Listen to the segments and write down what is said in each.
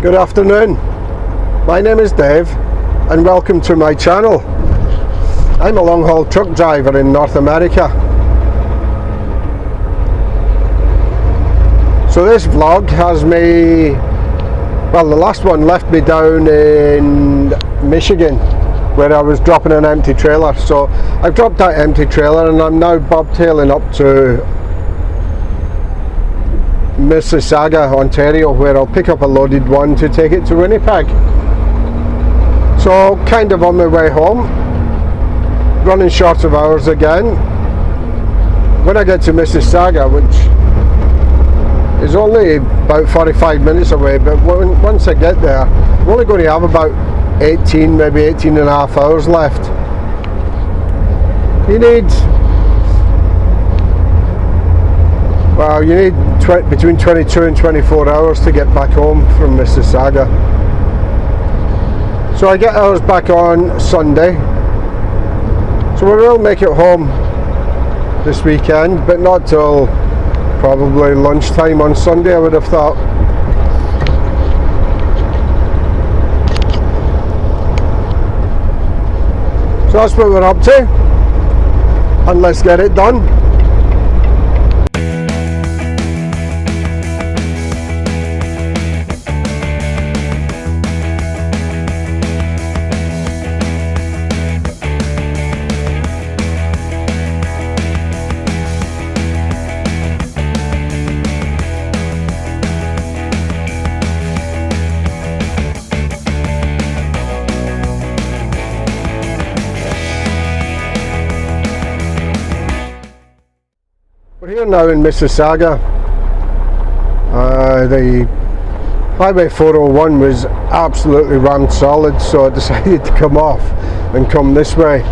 Good afternoon, my name is Dave and welcome to my channel. I'm a long-haul truck driver in North America. So this vlog has me, well, the last one left me down in Michigan where I was dropping an empty trailer. So I've dropped that empty trailer and I'm now bobtailing up to Mississauga, Ontario, where I'll pick up a loaded one to take it to Winnipeg. So kind of on my way home, running short of hours again. When I get to Mississauga, which is only about 45 minutes away, but once I get there, I'm only going to have about 18, maybe 18 and a half hours left. You need between 22 and 24 hours to get back home from Mississauga. So I get ours back on Sunday. So we will make it home this weekend, but not till probably lunchtime on Sunday, I would have thought. So that's what we're up to, and let's get it done. We're here now in Mississauga. The Highway 401 was absolutely rammed solid, so I decided to come off and come this way.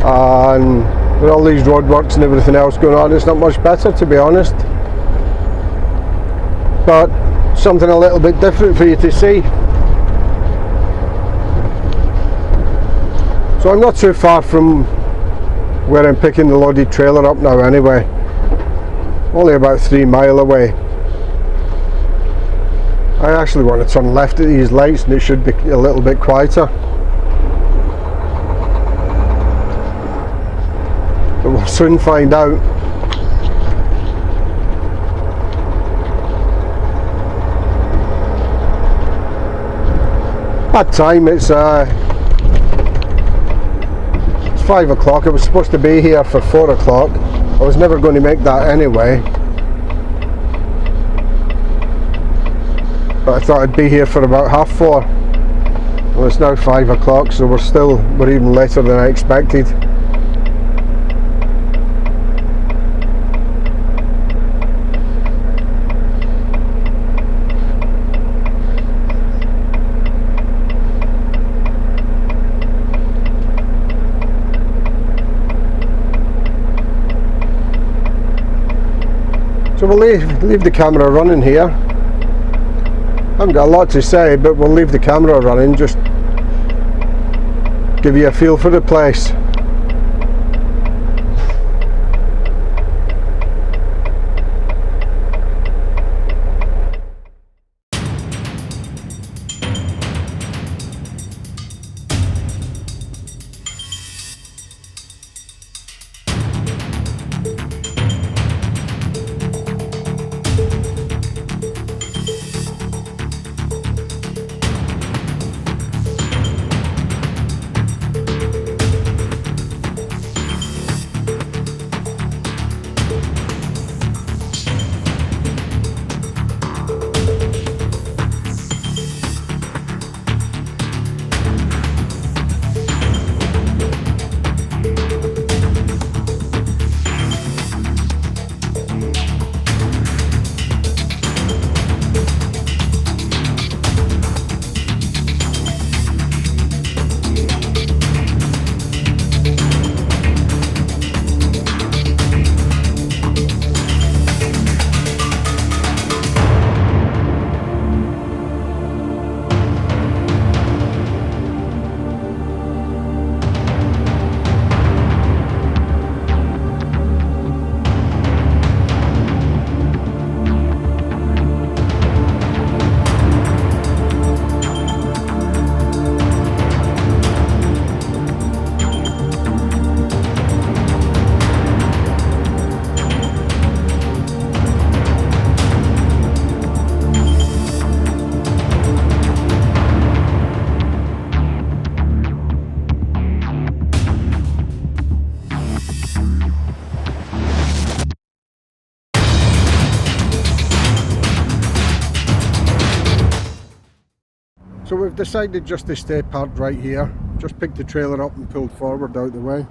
And with all these roadworks and everything else going on, it's not much better, to be honest. But something a little bit different for you to see. So I'm not too far from where I'm picking the loaded trailer up now anyway. Only about 3 miles away. I actually want to turn left at these lights and it should be a little bit quieter. But we'll soon find out. That time it's 5 o'clock. I was supposed to be here for 4 o'clock. I was never going to make that anyway, but I thought I'd be here for about 4:30. Well, it's now 5 o'clock, so we're even later than I expected. So we'll leave the camera running here. I haven't got a lot to say, but we'll leave the camera running, just give you a feel for the place. So we've decided just to stay parked right here. Just picked the trailer up and pulled forward out the way.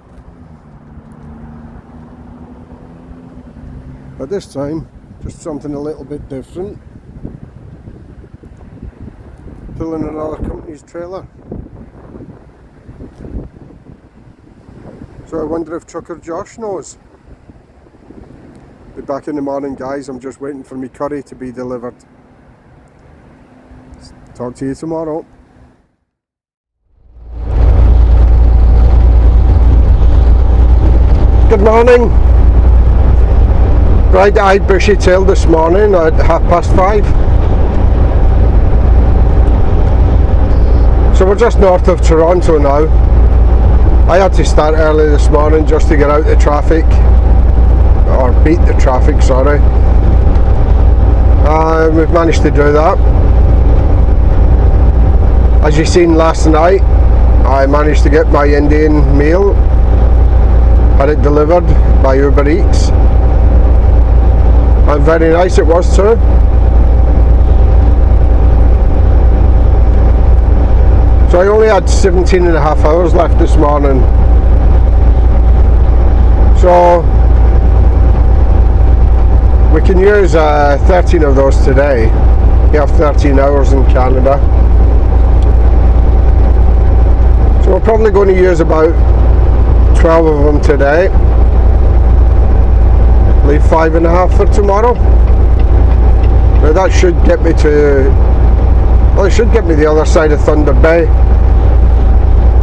But this time, just something a little bit different. Pulling another company's trailer. So I wonder if Trucker Josh knows. Be back in the morning, guys. I'm just waiting for me curry to be delivered. Talk to you tomorrow. Good morning. Bright-eyed, bushy-tailed this morning at 5:30. So we're just north of Toronto now. I had to start early this morning just to get out the traffic, or beat the traffic, sorry. We've managed to do that. As you seen last night, I managed to get my Indian meal, had it delivered by Uber Eats, and very nice it was too. So I only had 17 and a half hours left this morning. So we can use 13 of those today. You have 13 hours in Canada. So we're probably going to use about 12 of them today. Leave 5.5 for tomorrow. Now that should get me to, well, it should get me the other side of Thunder Bay.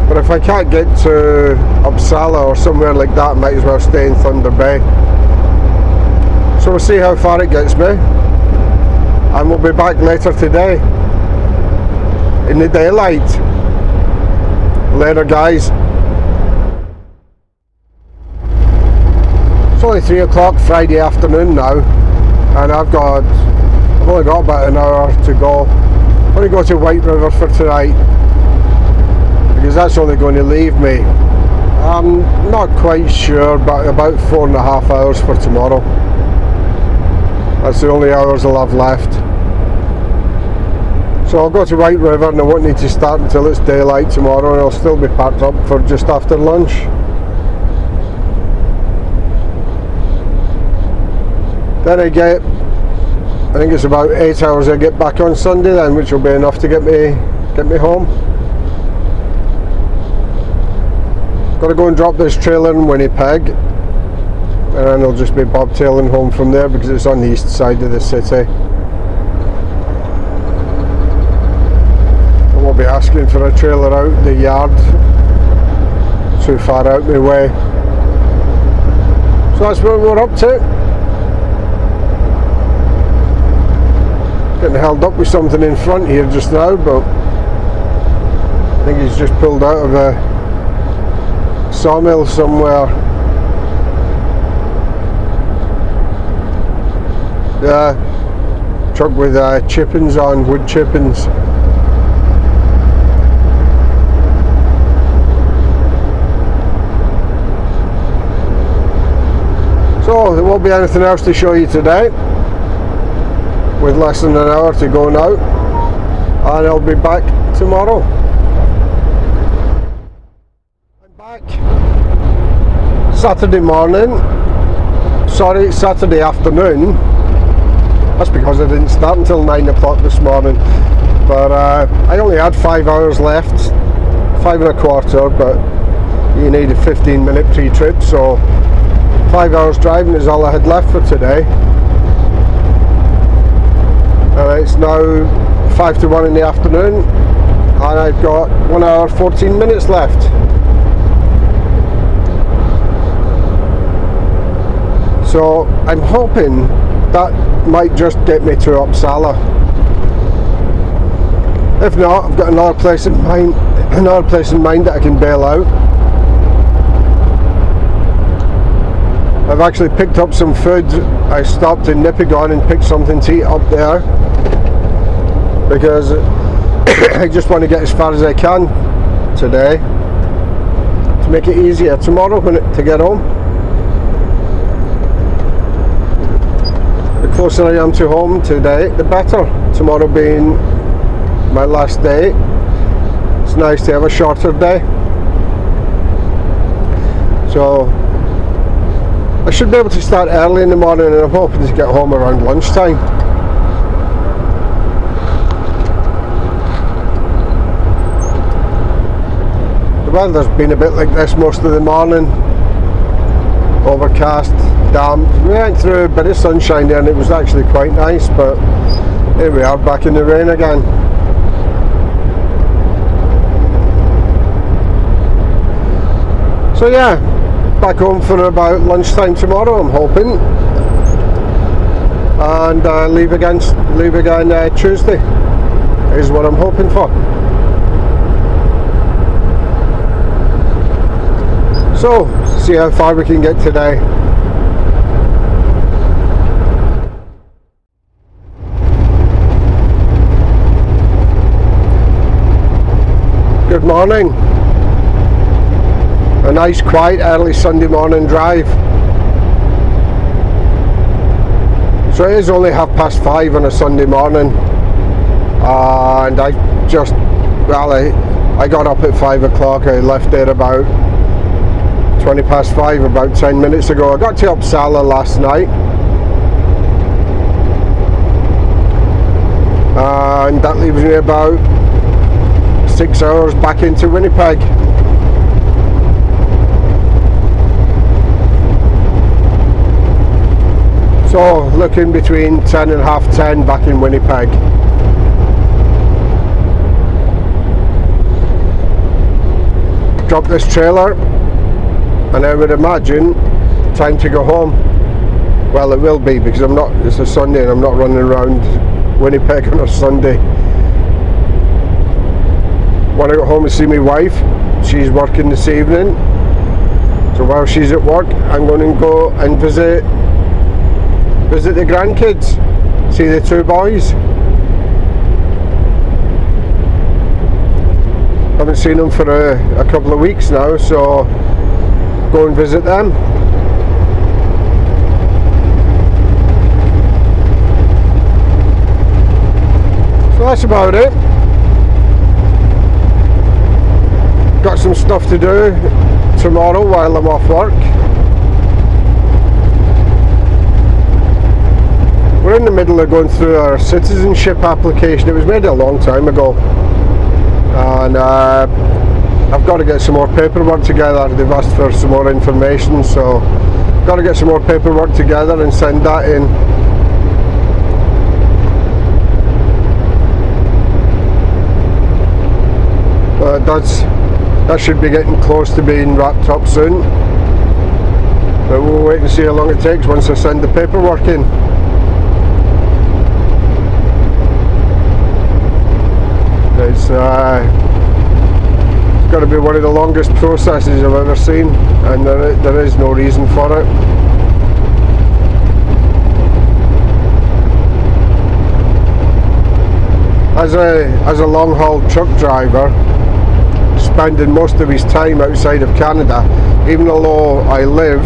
But if I can't get to Uppsala or somewhere like that, I might as well stay in Thunder Bay. So we'll see how far it gets me. And we'll be back later today in the daylight. Later, guys. It's only 3 o'clock Friday afternoon now, and I've only got about an hour to go. I'm going to go to White River for tonight, because that's only going to leave me, I'm not quite sure, but about 4.5 hours for tomorrow. That's the only hours I'll have left. So I'll go to White River and I won't need to start until it's daylight tomorrow, and I'll still be packed up for just after lunch. Then I think it's about 8 hours I get back on Sunday then, which will be enough to get me home. Got to go and drop this trailer in Winnipeg, and then I'll just be bobtailing home from there because it's on the east side of the city. I won't be asking for a trailer out the yard, too far out my way. So that's what we're up to. Getting held up with something in front here just now, but I think he's just pulled out of a sawmill somewhere. Yeah, truck with chippings on, wood chippings. So there won't be anything else to show you today, with less than an hour to go now, and I'll be back tomorrow. I'm back Saturday morning, sorry, Saturday afternoon. That's because I didn't start until 9 o'clock this morning, but I only had 5 hours left, 5.25, but you need a 15-minute pre-trip, so 5 hours driving is all I had left for today. It's now 5 to 1 in the afternoon, and I've got 1 hour 14 minutes left. So I'm hoping that might just get me to Uppsala. If not, I've got another place in mind that I can bail out. I've actually picked up some food. I stopped in Nipigon and picked something to eat up there, because I just want to get as far as I can today to make it easier tomorrow to get home. The closer I am to home today, the better. Tomorrow being my last day nice to have a shorter day. So I should be able to start early in the morning, and I'm hoping to get home around lunchtime. The weather's been a bit like this most of the morning. Overcast, damp. We went through a bit of sunshine there and it was actually quite nice, but here we are back in the rain again. So yeah, back home for about lunchtime tomorrow, I'm hoping, and leave again Tuesday is what I'm hoping for. So, see how far we can get today. Good morning. A nice quiet early Sunday morning drive. So it is only 5:30 on a Sunday morning, and I got up at 5 o'clock. I left there about 5:20, about 10 minutes ago. I got to Uppsala last night, and that leaves me about 6 hours back into Winnipeg. So looking between 10 and 10:30 back in Winnipeg. Drop this trailer, and I would imagine time to go home. Well, it will be, because it's a Sunday and I'm not running around Winnipeg on a Sunday. When I go home and see my wife, she's working this evening, so while she's at work I'm going to go and visit the grandkids, see the two boys. Haven't seen them for a couple of weeks now, so go and visit them. So that's about it. Got some stuff to do tomorrow while I'm off work. We're in the middle of going through our citizenship application. It was made a long time ago, and I've got to get some more paperwork together. They've asked for some more information, so got to get some more paperwork together and send that in. But that should be getting close to being wrapped up soon. But we'll wait and see how long it takes once I send the paperwork in. It's got to be one of the longest processes I've ever seen, and there is no reason for it. As a long-haul truck driver, spending most of his time outside of Canada, even though I live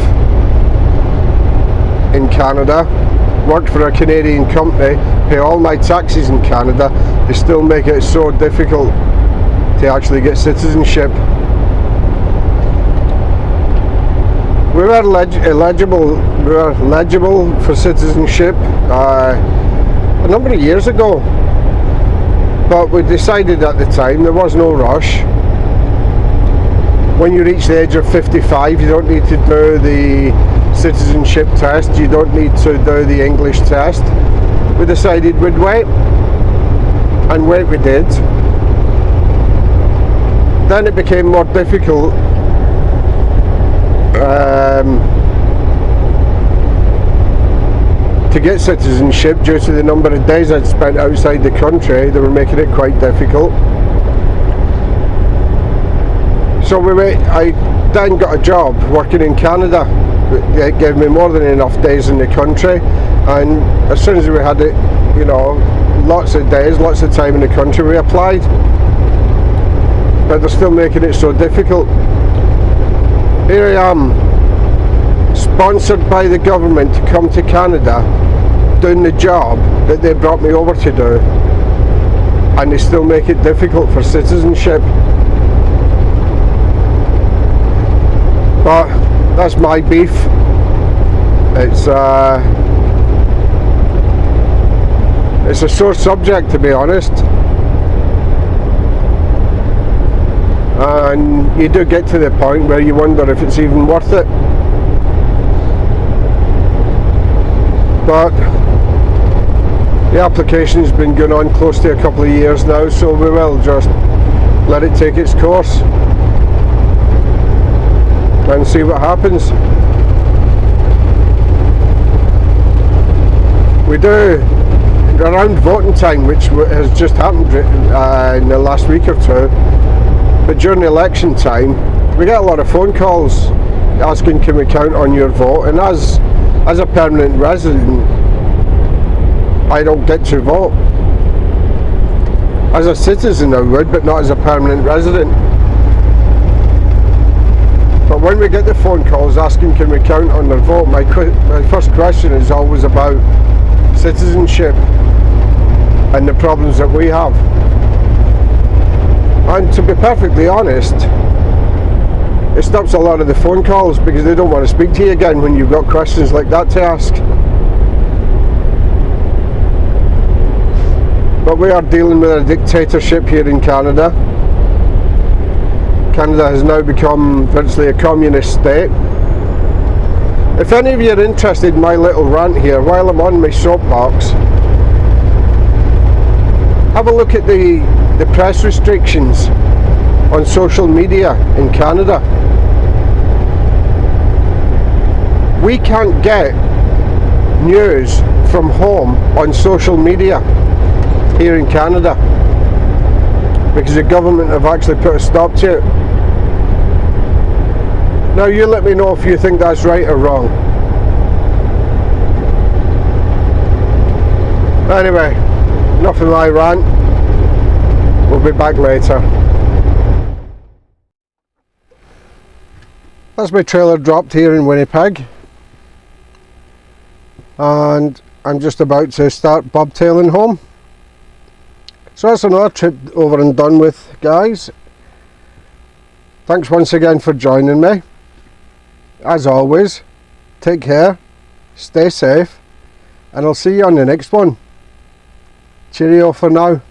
in Canada, work for a Canadian company, pay all my taxes in Canada, they still make it so difficult to actually get citizenship. We were eligible for citizenship a number of years ago, but we decided at the time there was no rush. When you reach the age of 55, you don't need to do the citizenship test, you don't need to do the English test. We decided we'd wait, and wait we did. Then it became more difficult to get citizenship due to the number of days I'd spent outside the country. They were making it quite difficult. So I then got a job working in Canada. It gave me more than enough days in the country, and as soon as we had it, lots of days, lots of time in the country, we applied. But they're still making it so difficult. Here I am, sponsored by the government to come to Canada, doing the job that they brought me over to do, and they still make it difficult for citizenship. But that's my beef. It's a sore subject, to be honest, and you do get to the point where you wonder if it's even worth it. But the application's been going on close to a couple of years now, so we will just let it take its course and see what happens. We do, around voting time, which has just happened in the last week or two, but during election time we get a lot of phone calls asking, can we count on your vote? And as a permanent resident, I don't get to vote. As a citizen I would, but not as a permanent resident. But when we get the phone calls asking, can we count on their vote, my first question is always about citizenship and the problems that we have. And to be perfectly honest, it stops a lot of the phone calls because they don't want to speak to you again when you've got questions like that to ask. But we are dealing with a dictatorship here in Canada. Canada has now become virtually a communist state. If any of you are interested in my little rant here, while I'm on my soapbox, have a look at the press restrictions on social media in Canada. We can't get news from home on social media here in Canada because the government have actually put a stop to it. Now you let me know if you think that's right or wrong. Anyway, enough of my rant. We'll be back later. That's my trailer dropped here in Winnipeg, and I'm just about to start bobtailing home. So that's another trip over and done with, guys. Thanks once again for joining me. As always, take care, stay safe, and I'll see you on the next one. Cheerio for now.